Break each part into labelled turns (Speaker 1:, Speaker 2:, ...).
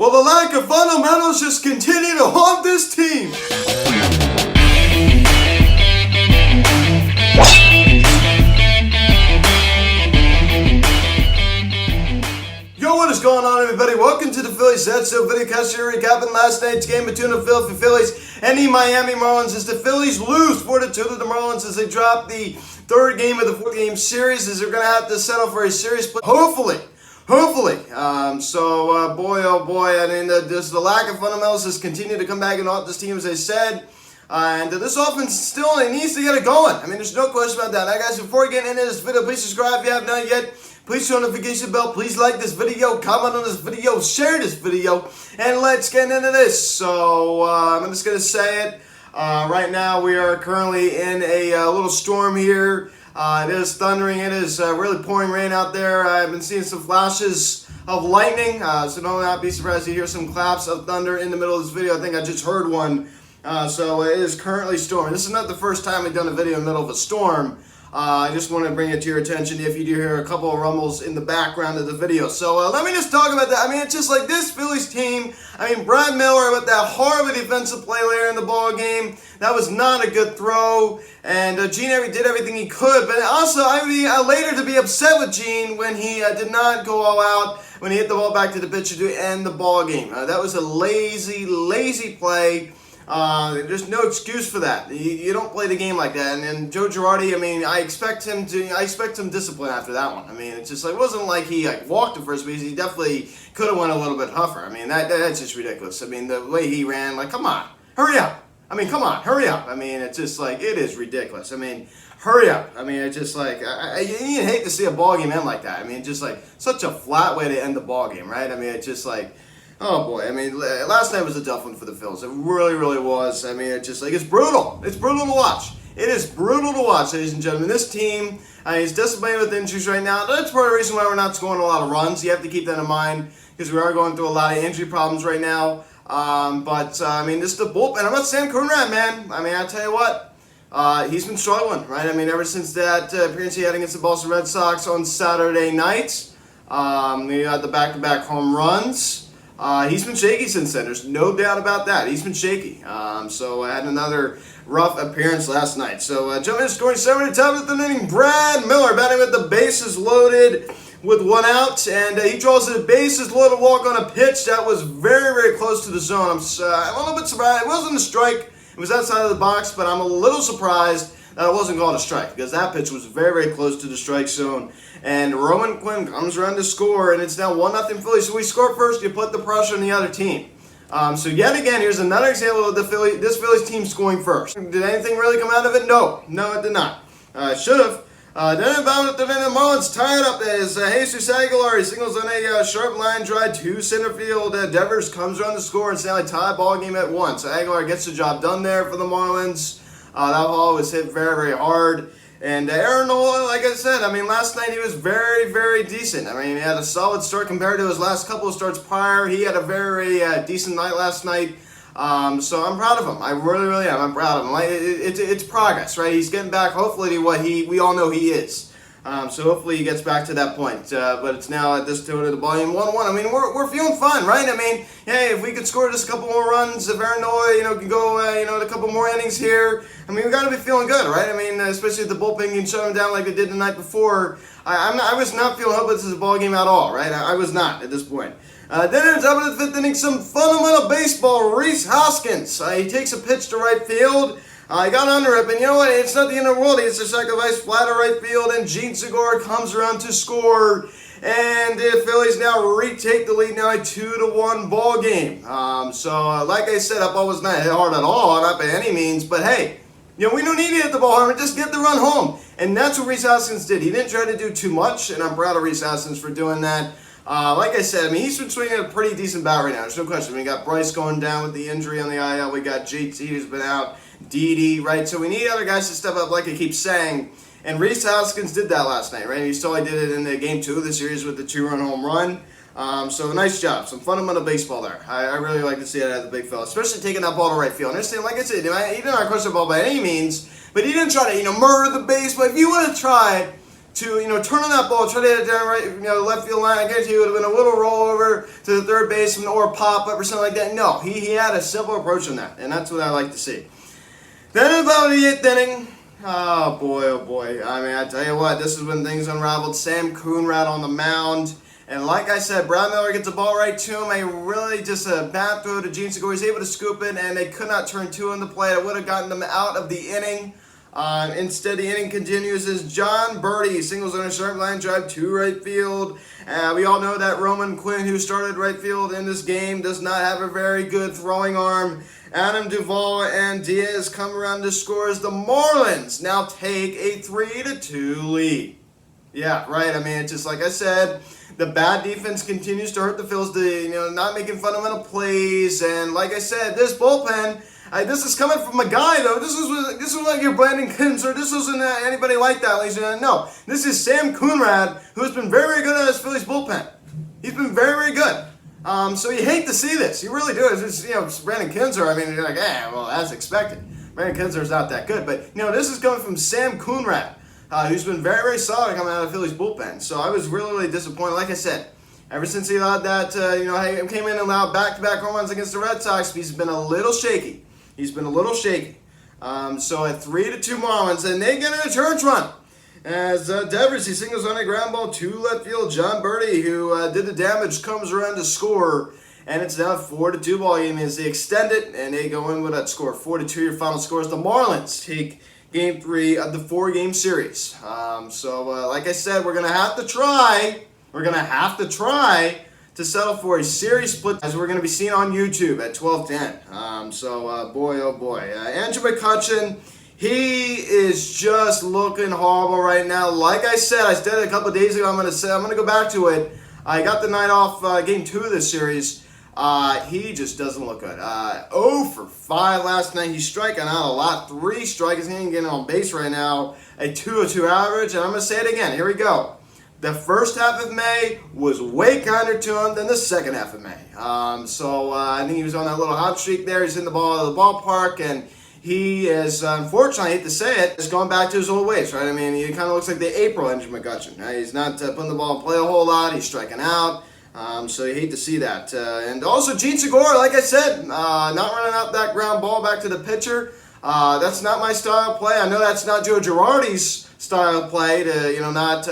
Speaker 1: Well, the lack of fundamentals just continue to haunt this team. Yo, what is going on, everybody? Welcome to the Phillies Zedso videocast here, recapping last night's game between the Philadelphia Phillies and the Miami Marlins as the Phillies lose 4-2 to the Marlins as they drop the third game of the four-game series as they're going to have to settle for a series play. Hopefully. Boy, oh boy, I mean, the lack of fundamentals has continued to come back and haunt this team, as I said. And this offense still needs to get it going. I mean, there's no question about that. Now, guys, before we get into this video, please subscribe if you have not yet. Please turn on the notification bell. Please like this video, comment on this video, share this video, and let's get into this. So, I'm just going to say it. Right now, we are currently in a little storm here. It is thundering. It is really pouring rain out there. I've been seeing some flashes of lightning, so don't not be surprised to hear some claps of thunder in the middle of this video. I think I just heard one. So it is currently storming. This is not the first time we've done a video in the middle of a storm. I just want to bring it to your attention if you do hear a couple of rumbles in the background of the video. So let me just talk about that. I mean, it's just like this Phillies team. I mean, Brad Miller with that horrible defensive play later in the ball game. That was not a good throw. And Gene did everything he could. But also, I mean, later to be upset with Gene when he did not go all out, when he hit the ball back to the pitcher to end the ball game. That was a lazy play. There's no excuse for that. You don't play the game like that. And Joe Girardi, I mean, I expect him discipline after that one. I mean, it's just like, it wasn't like he walked to first base. He definitely could have went a little bit huffer. I mean, that's just ridiculous. I mean, the way he ran, like, come on, hurry up. I mean, come on, hurry up. I mean, it's just like, it is ridiculous. I mean, hurry up. I mean, it's just like, you hate to see a ball game end like that. I mean, just like such a flat way to end the ball game, right? I mean, it's just like, oh boy, I mean, last night was a tough one for the Phils. It really was. I mean, it's just like, it's brutal. It's brutal to watch. It is brutal to watch, ladies and gentlemen. This team is disappointed with injuries right now. That's part of the reason why we're not scoring a lot of runs. You have to keep that in mind because we are going through a lot of injury problems right now. I mean, this is the bullpen. I'm not saying Conrad, man. I mean, I tell you what, he's been struggling, right? I mean, ever since that appearance he had against the Boston Red Sox on Saturday night, he had the back-to-back home runs. He's been shaky since then. There's no doubt about that. He's been shaky. So I had another rough appearance last night. So jumping in scoring 7 to 10 with the inning, Brad Miller batting with the bases loaded with one out, and he draws the bases loaded walk on a pitch that was very close to the zone. I'm a little bit surprised. It wasn't a strike. It was outside of the box, but I'm a little surprised that it wasn't called a strike because that pitch was very close to the strike zone. And Roman Quinn comes around to score, and it's now 1-0 Phillies. So we score first, you put the pressure on the other team. So yet again, here's another example of this Phillies team scoring first. Did anything really come out of it? No, it did not. Should have. Then the Marlins tied up as Jesus Aguilar, he singles on a sharp line drive to center field. Devers comes around to score, and it's now a tie ball game at 1. So Aguilar gets the job done there for the Marlins. That ball was hit very hard. And Aaron Nola, like I said, I mean, last night he was very decent. I mean, he had a solid start compared to his last couple of starts prior. He had a very decent night last night. So I'm proud of him. I really am. I'm proud of him. It's progress, right? He's getting back, hopefully, to what we all know he is. So hopefully he gets back to that point. But it's now at this tone of the ball game 1-1. I mean, we're feeling fine, right? I mean, hey, if we could score just a couple more runs, if Aaron Nola, can go, a couple more innings here, I mean, we got to be feeling good, right? I mean, especially if the bullpen can shut him down like they did the night before. I was not feeling hopeless as a ball game at all, right? I was not at this point. Then in the top of the 5th inning, some fundamental baseball. Rhys Hoskins, he takes a pitch to right field. He got under it, but you know what? It's not the end of the world. He gets a sacrifice flat to right field, and Gene Segura comes around to score. And the Phillies now retake the lead, now a 2-1 ball game. Like I said, that ball was not hit hard at all, not by any means. But hey, we don't need to hit the ball hard. Just get the run home. And that's what Rhys Hoskins did. He didn't try to do too much, and I'm proud of Rhys Hoskins for doing that. Like I said, I mean, he's been swinging a pretty decent bat right now. There's no question. We got Bryce going down with the injury on the IL. We got JT who's been out. Didi, right? So we need other guys to step up, like I keep saying. And Rhys Hoskins did that last night, right? You saw he did it in the game 2 of the series with the 2-run home run. So nice job. Some fundamental baseball there. I really like to see that at the big fella, especially taking that ball to right field. Understand, like I said, he did not crush the ball by any means, but he didn't try to, murder the base. But if you want to try to turn on that ball, try to hit it down right, left field line. I guarantee you it would have been a little rollover to the third baseman or a pop up or something like that. No, he had a simple approach on that, and that's what I like to see. Then in about the 8th inning, oh boy. I mean, I tell you what, this is when things unraveled. Sam Coonrad on the mound. And like I said, Brad Miller gets the ball right to him. Just a bad throw to Gene Segura. He's able to scoop it, and they could not turn two on the plate. It would have gotten them out of the inning. Instead, the inning continues as John Birdie singles on a sharp line drive to right field. We all know that Roman Quinn, who started right field in this game, does not have a very good throwing arm. Adam Duvall and Diaz come around to score as the Marlins now take a 3-2 lead. Yeah, right. I mean, it's just like I said, the bad defense continues to hurt the Phillies. Not making fundamental plays, and like I said, this bullpen. This is coming from a guy though. This was like your Brandon Kinzer. This wasn't anybody like that, ladies and gentlemen. No, this is Sam Coonrad, who has been very, very good at his Phillies bullpen. He's been very, very good. So you hate to see this. You really do. It's Brandon Kinzer. I mean, you're like, well, as expected. Brandon Kinzer's not that good, but this is coming from Sam Coonrad, who's been very, very solid coming out of the Phillies bullpen. So I was really, really disappointed. Like I said, ever since he allowed that, he came in and allowed back-to-back home runs against the Red Sox, he's been a little shaky. So at 3-2 Marlins, and they get an insurance run. As Devers, he singles on a ground ball to left field. John Birdie, who did the damage, comes around to score. And it's now a 4-2 ball game as they extend it, and they go in with that score. 4-2, your final score is the Marlins take Game 3 of the 4-game series. Like I said, we're going to have to try. To settle for a series split, as we're going to be seeing on YouTube at 12:10. Boy, oh boy. Andrew McCutchen, he is just looking horrible right now. Like I said, I said it a couple of days ago. I'm going to go back to it. I got the night off Game 2 of this series. He just doesn't look good. 0 for 5 last night. He's striking out a lot. 3 strikes. He ain't getting on base right now. A 202 average. And I'm going to say it again. Here we go. The first half of May was way kinder to him than the second half of May. I think he was on that little hot streak there. He's in the ballpark, and he is, unfortunately, I hate to say it, has gone back to his old ways, right? I mean, he kind of looks like the April Andrew McCutchen. He's not putting the ball in play a whole lot. He's striking out. So you hate to see that. And also, Gene Segura, like I said, not running out that ground ball back to the pitcher. That's not my style of play. I know that's not Joe Girardi's style of play to, not,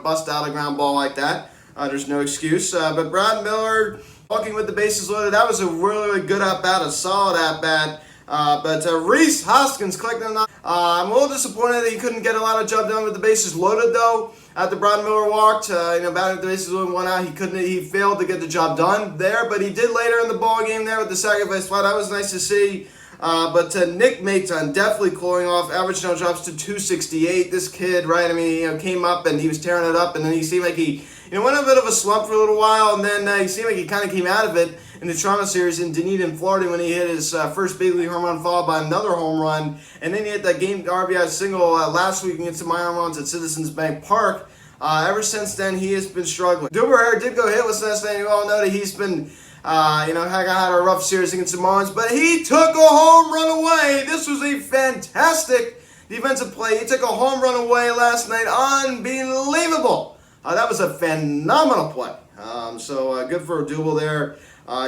Speaker 1: bust out a ground ball like that. There's no excuse. But Brad Miller, walking with the bases loaded, that was a really, really good at-bat, a solid at-bat. But Reese Hoskins collecting enough. I'm a little disappointed that he couldn't get a lot of job done with the bases loaded, though. After Brad Miller walked, batting with the bases loaded, one out, he failed to get the job done there. But he did later in the ball game there with the sacrifice fly. That was nice to see. But Nick Maton definitely cooling off. Average no drops to 268. This kid, right? I mean, he came up and he was tearing it up, and then he seemed like he went in a bit of a slump for a little while, and then he seemed like he kind of came out of it in the Toronto series in Dunedin, Florida, when he hit his first big league home run, followed by another home run, and then he hit that game RBI single last week against the Marlins at Citizens Bank Park. Ever since then, he has been struggling. Duberher did go hitless last night. You all know that he's been had a rough series against the Marlins, but he took a home run away. This was a fantastic defensive play. He took a home run away last night. Unbelievable. That was a phenomenal play. Good for Odubel there.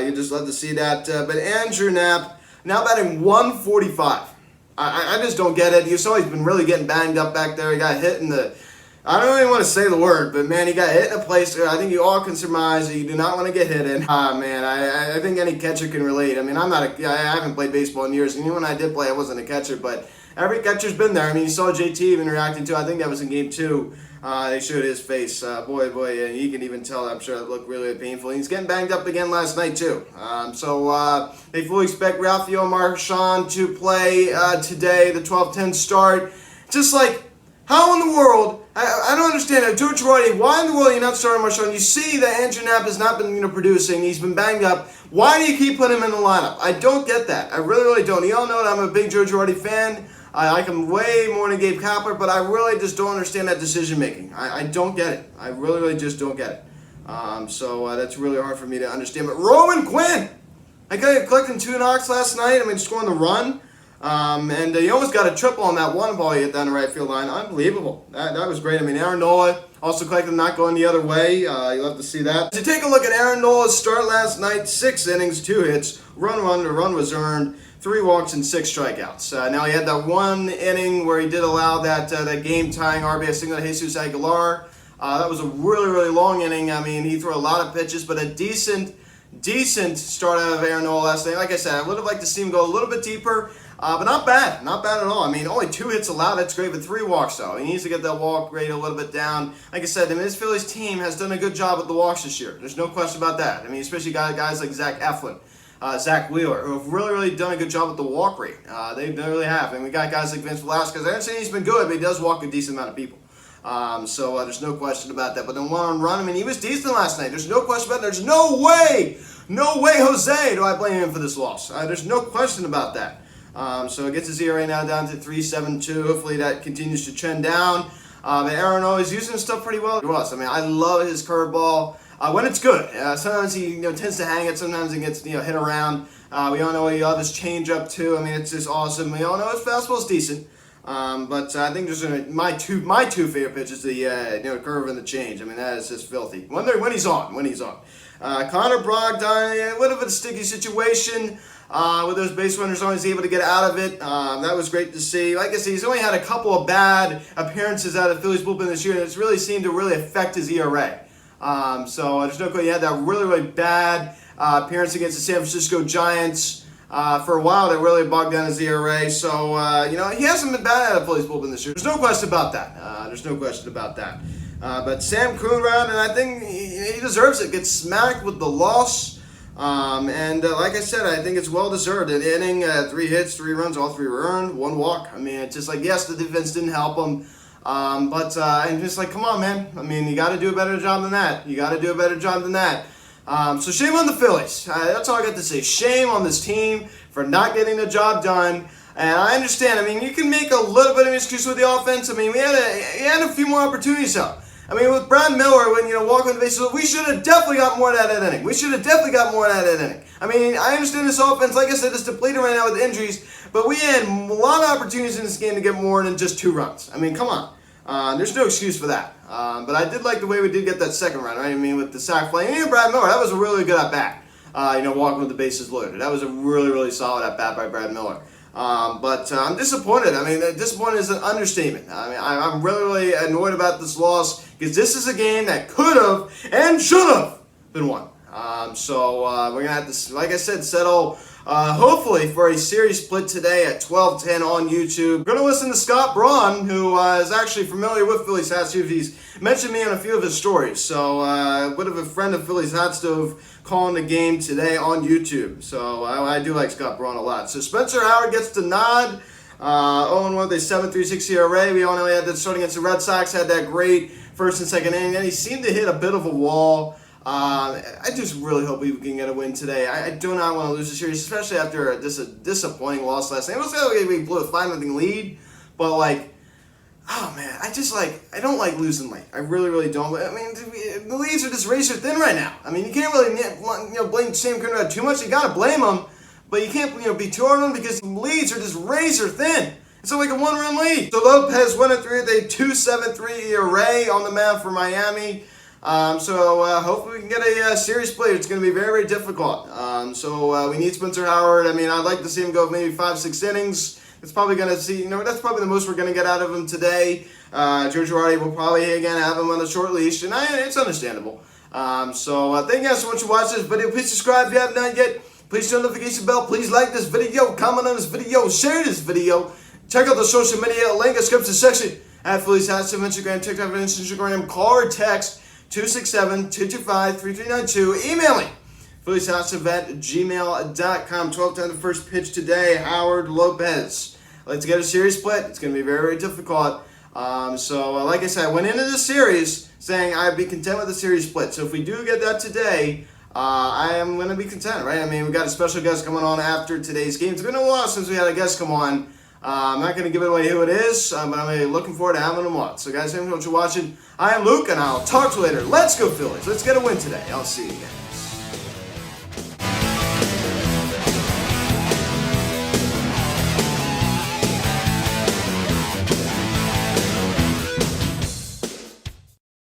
Speaker 1: You just love to see that. But Andrew Knapp, now batting 145. I just don't get it. You saw he's been really getting banged up back there. He got hit in the... I don't even want to say the word, but man, he got hit in a place I think you all can surmise that you do not want to get hit in. Man, I think any catcher can relate. I mean, I haven't played baseball in years, and even when I did play, I wasn't a catcher, but every catcher's been there. I mean, you saw JT even reacting to, I think that was in Game 2. They showed his face. Boy, and you can even tell, I'm sure it looked really painful. He's getting banged up again last night, too. They fully expect Rafael Marchand to play today, the 12-10 start. Just like, how in the world... I don't understand it. Joe Girardi, why in the world are you not starting Marchand? You see that Andrew Knapp has not been producing. He's been banged up. Why do you keep putting him in the lineup? I don't get that. I really, really don't. You all know that I'm a big Joe Girardi fan. I like him way more than Gabe Kapler, but I really just don't understand that decision-making. I don't get it. I really, really just don't get it. That's really hard for me to understand. But Roman Quinn, I got collecting 2 knocks last night. I mean, scoring the run. And he almost got a triple on that one ball he hit down the right field line. Unbelievable. That was great. I mean, Aaron Nola also collected not going the other way. You'll have to see that. To take a look at Aaron Nola's start last night, 6 innings, 2 hits, the run was earned, 3 walks and 6 strikeouts. Now he had that one inning where he did allow that game-tying RBI single to Jesus Aguilar. That was a really, really long inning. I mean, he threw a lot of pitches, but a decent start out of Aaron Nola last night. Like I said, I would have liked to see him go a little bit deeper. But not bad at all. I mean, only 2 hits allowed, that's great, but 3 walks though. He needs to get that walk rate a little bit down. Like I said, I mean, this Phillies team has done a good job with the walks this year. There's no question about that. I mean, especially guys like Zach Eflin, Zach Wheeler, who have really, really done a good job with the walk rate. They really have. And we got guys like Vince Velasquez. I don't say he's been good, but he does walk a decent amount of people. So there's no question about that. But then one run, I mean, he was decent last night. There's no question about it. There's no way, Jose, do I blame him for this loss. There's no question about that. So it gets his ERA now down to 3.72. Hopefully that continues to trend down. And Aaron always using his stuff pretty well. I mean, I love his curveball when it's good. Sometimes he tends to hang it. Sometimes he gets hit around. We all know he loves his changeup too. I mean, it's just awesome. We all know his fastball's decent. But I think there's my two favorite pitches, the curve and the change. I mean, that is just filthy. When he's on. Connor Brogdon, a little bit of a sticky situation. With those base runners always able to get out of it. That was great to see. Like I said, he's only had a couple of bad appearances out of the Phillies bullpen this year, and it's really seemed to really affect his ERA. So there's no question. He had that really, really bad appearance against the San Francisco Giants for a while that really bogged down his ERA. So, he hasn't been bad out of the Phillies bullpen this year. There's no question about that. But Sam Coonrod, and I think he deserves it, gets smacked with the loss. Like I said, I think it's well deserved. An inning, 3 hits, 3 runs, all 3 were earned, 1 walk. I mean, it's just like, yes, the defense didn't help him. But I'm just like, come on, man. I mean, you got to do a better job than that. So shame on the Phillies. That's all I got to say. Shame on this team for not getting the job done. And I understand. I mean, you can make a little bit of an excuse with the offense. I mean, we had a few more opportunities though. I mean, with Brad Miller, when, walking the bases, we should have definitely got more out of that inning. I mean, I understand this offense, like I said, is depleted right now with injuries, but we had a lot of opportunities in this game to get more than just 2 runs. I mean, come on. There's no excuse for that. But I did like the way we did get that second run, right? I mean, with the sac fly. And even Brad Miller, that was a really good at-bat, walking with the bases loaded. That was a really, really solid at-bat by Brad Miller. But I'm disappointed. I mean, disappointed is an understatement. I mean, I'm really, really annoyed about this loss because this is a game that could have and should have been won. So we're going to have to, like I said, settle hopefully for a series split today at 12:10 on YouTube. We're going to listen to Scott Braun, who is actually familiar with Phillies Hot Stove. He's mentioned me on a few of his stories. So a bit of a friend of Phillies Hot Stove calling the game today on YouTube. So I do like Scott Braun a lot. So Spencer Howard gets the nod. 0-1 with a 7.36 ERA. We all know he had that start against the Red Sox, had that great first and second inning. Then he seemed to hit a bit of a wall. I just really hope we can get a win today. I do not want to lose the series, especially after a disappointing loss last night. It was like we blew a 5-0 lead, but oh man, I don't like losing late. I really, really don't. I mean, the leads are just razor thin right now. I mean, you can't really blame Sam Coonrod too much. You got to blame him, but you can't be too hard on him because the leads are just razor thin. It's like a 1-run lead. So Lopez went at 3 with a 2.73 ERA on the mound for Miami. So hopefully we can get a series play. It's going to be very, very difficult. So we need Spencer Howard. I mean, I'd like to see him go maybe 5-6 innings. It's probably going to see, that's probably the most we're going to get out of him today. Joe Girardi will probably, again, have him on a short leash, and it's understandable. So thank you guys so much for watching this video. Please subscribe if you have not yet. Please turn the notification bell. Please like this video, comment on this video, share this video. Check out the social media link in the description section at Phillies Hot Stove, Instagram, TikTok, and Instagram. Call or text 267-225-3392. Email me, phillieshotstove@gmail.com. 12:10 the first pitch today, Howard Lopez. Let's get a series split. It's going to be very, very difficult. Like I said, I went into this series saying I'd be content with the series split. So if we do get that today, I am going to be content, right? I mean, we got a special guest coming on after today's game. It's been a while since we had a guest come on. I'm not going to give it away who it is, but I'm really looking forward to having him on. So guys, thanks so much for watching. I am Luke, and I'll talk to you later. Let's go Phillies. Let's get a win today. I'll see you again.